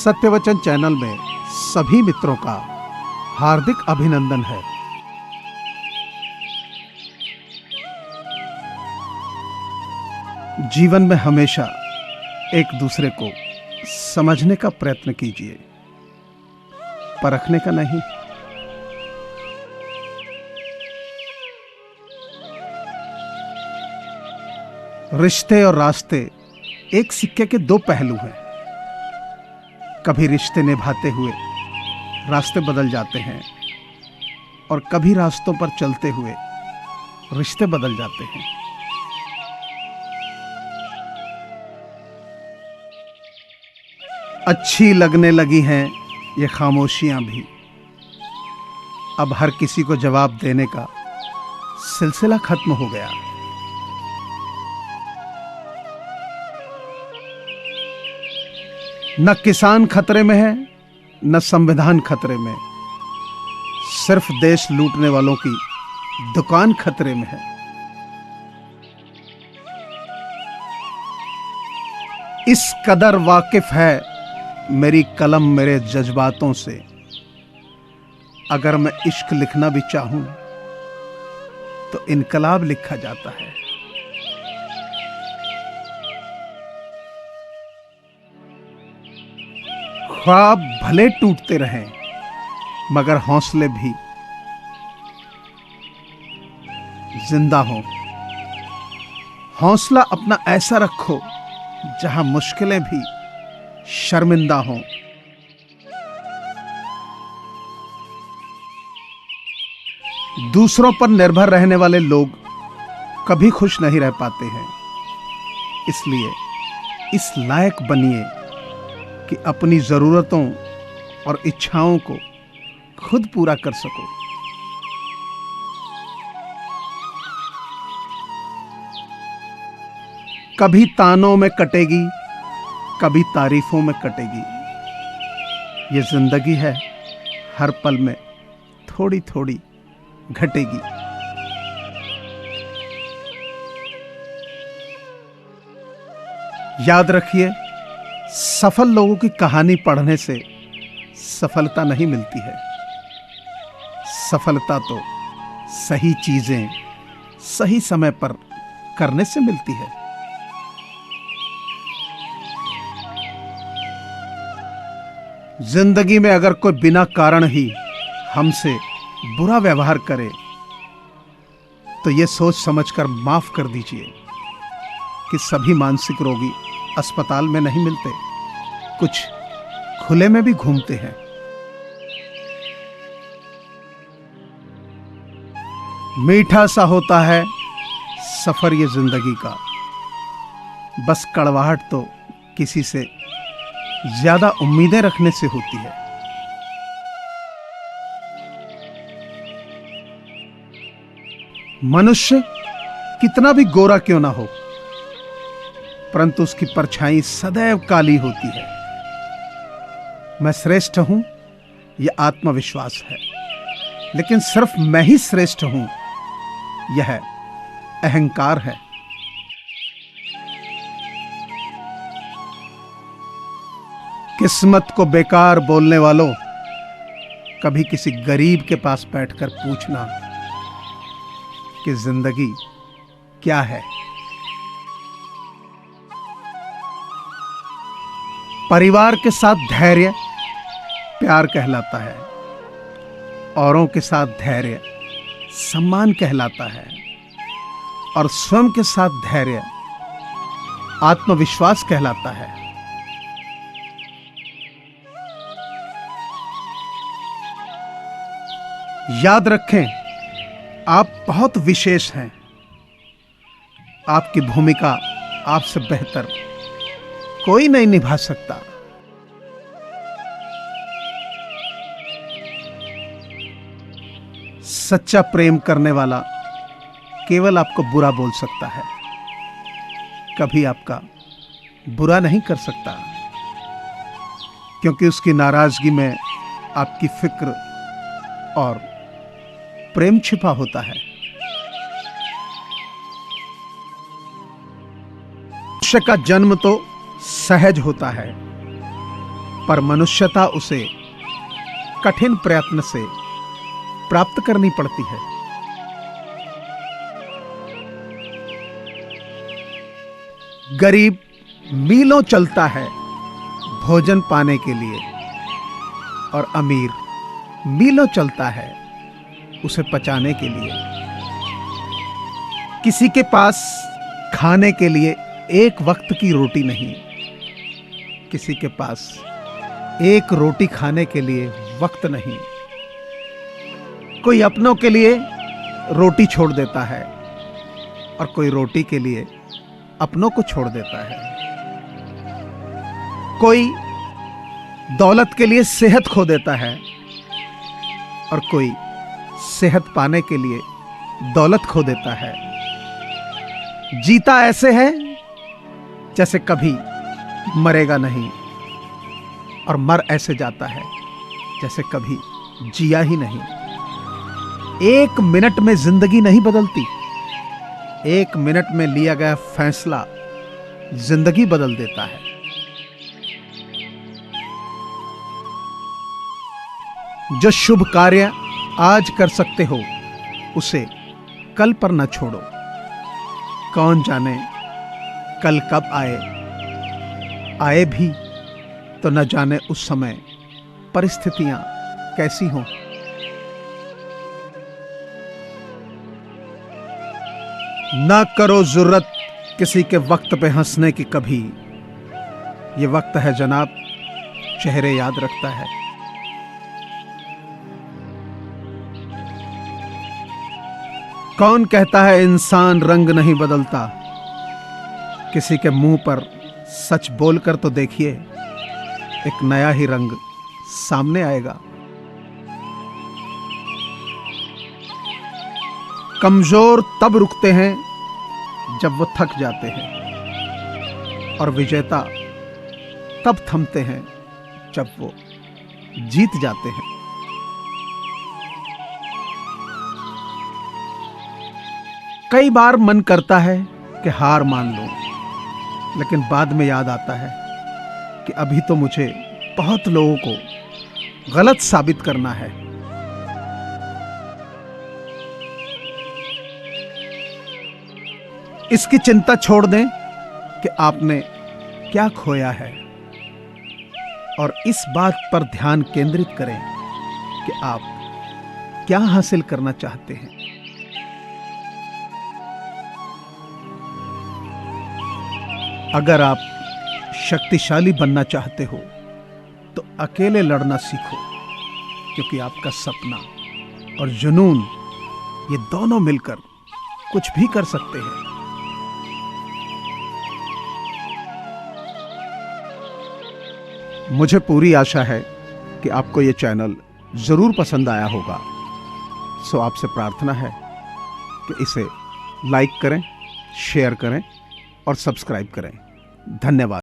सत्यवचन channel में सभी मित्रों का हार्दिक अभिनंदन है। जीवन में हमेशा एक दूसरे को समझने का प्रयत्न कीजिए, परखने का नहीं। रिश्ते और रास्ते एक सिक्के के दो पहलू हैं। कभी रिश्ते निभाते हुए रास्ते बदल जाते हैं और कभी रास्तों पर चलते हुए रिश्ते बदल जाते हैं। अच्छी लगने लगी हैं ये खामोशियां भी, अब हर किसी को जवाब देने का सिलसिला खत्म हो गया। न किसान खतरे में है, न संविधान खतरे में, सिर्फ देश लूटने वालों की दुकान खतरे में है। इस कदर वाकिफ है मेरी कलम मेरे जज्बातों से, अगर मैं इश्क लिखना भी चाहूं तो इनकलाब लिखा जाता है। ख्वाब भले टूटते रहें मगर हौसले भी जिंदा हो। हौसला अपना ऐसा रखो जहां मुश्किलें भी शर्मिंदा हों। दूसरों पर निर्भर रहने वाले लोग कभी खुश नहीं रह पाते हैं, इसलिए इस लायक बनिए कि अपनी जरूरतों और इच्छाओं को खुद पूरा कर सको। कभी तानों में कटेगी, कभी तारीफों में कटेगी। ये जिंदगी है, हर पल में थोड़ी थोड़ी घटेगी। याद रखिए, सफल लोगों की कहानी पढ़ने से सफलता नहीं मिलती है। सफलता तो सही चीजें सही समय पर करने से मिलती है। जिंदगी में अगर कोई बिना कारण ही हमसे बुरा व्यवहार करे तो यह सोच समझकर माफ कर दीजिए कि सभी मानसिक रोगी अस्पताल में नहीं मिलते, कुछ खुले में भी घूमते हैं। मीठा सा होता है सफर ये जिंदगी का, बस कड़वाहट तो किसी से ज्यादा उम्मीदें रखने से होती है। मनुष्य कितना भी गोरा क्यों ना हो, परंतु उसकी परछाई सदैव काली होती है। मैं श्रेष्ठ हूं यह आत्मविश्वास है, लेकिन सिर्फ मैं ही श्रेष्ठ हूं यह अहंकार है। किस्मत को बेकार बोलने वालों, कभी किसी गरीब के पास बैठकर पूछना कि जिंदगी क्या है। परिवार के साथ धैर्य प्यार कहलाता है, औरों के साथ धैर्य सम्मान कहलाता है, और स्वयं के साथ धैर्य आत्मविश्वास कहलाता है। याद रखें, आप बहुत विशेष हैं। आपकी भूमिका आपसे बेहतर कोई नहीं निभा सकता। सच्चा प्रेम करने वाला केवल आपको बुरा बोल सकता है, कभी आपका बुरा नहीं कर सकता, क्योंकि उसकी नाराजगी में आपकी फिक्र और प्रेम छिपा होता है। मनुष्य का जन्म तो सहज होता है, पर मनुष्यता उसे कठिन प्रयत्न से प्राप्त करनी पड़ती है। गरीब मीलों चलता है भोजन पाने के लिए और अमीर मीलों चलता है उसे पचाने के लिए। किसी के पास खाने के लिए एक वक्त की रोटी नहीं, किसी के पास एक रोटी खाने के लिए वक्त नहीं। कोई अपनों के लिए रोटी छोड़ देता है और कोई रोटी के लिए अपनों को छोड़ देता है। कोई दौलत के लिए सेहत खो देता है और कोई सेहत पाने के लिए दौलत खो देता है। जीता ऐसे है जैसे कभी मरेगा नहीं और मर ऐसे जाता है जैसे कभी जिया ही नहीं। एक मिनट में जिंदगी नहीं बदलती, एक मिनट में लिया गया फैसला जिंदगी बदल देता है। जो शुभ कार्य आज कर सकते हो उसे कल पर न छोड़ो। कौन जाने कल कब आए, आए भी तो न जाने उस समय परिस्थितियां कैसी हों। ना करो जरूरत किसी के वक्त पे हंसने की कभी, ये वक्त है जनाब चेहरे याद रखता है। कौन कहता है इंसान रंग नहीं बदलता, किसी के मुंह पर सच बोलकर तो देखिए एक नया ही रंग सामने आएगा। कमजोर तब रुकते हैं जब वो थक जाते हैं और विजेता तब थमते हैं जब वो जीत जाते हैं। कई बार मन करता है कि हार मान लो, लेकिन बाद में याद आता है कि अभी तो मुझे बहुत लोगों को गलत साबित करना है। इसकी चिंता छोड़ दें कि आपने क्या खोया है और इस बात पर ध्यान केंद्रित करें कि आप क्या हासिल करना चाहते हैं। अगर आप शक्तिशाली बनना चाहते हो तो अकेले लड़ना सीखो, क्योंकि आपका सपना और जुनून ये दोनों मिलकर कुछ भी कर सकते हैं। मुझे पूरी आशा है कि आपको ये चैनल जरूर पसंद आया होगा। सो आपसे प्रार्थना है कि इसे लाइक करें, शेयर करें और सब्सक्राइब करें। धन्यवाद।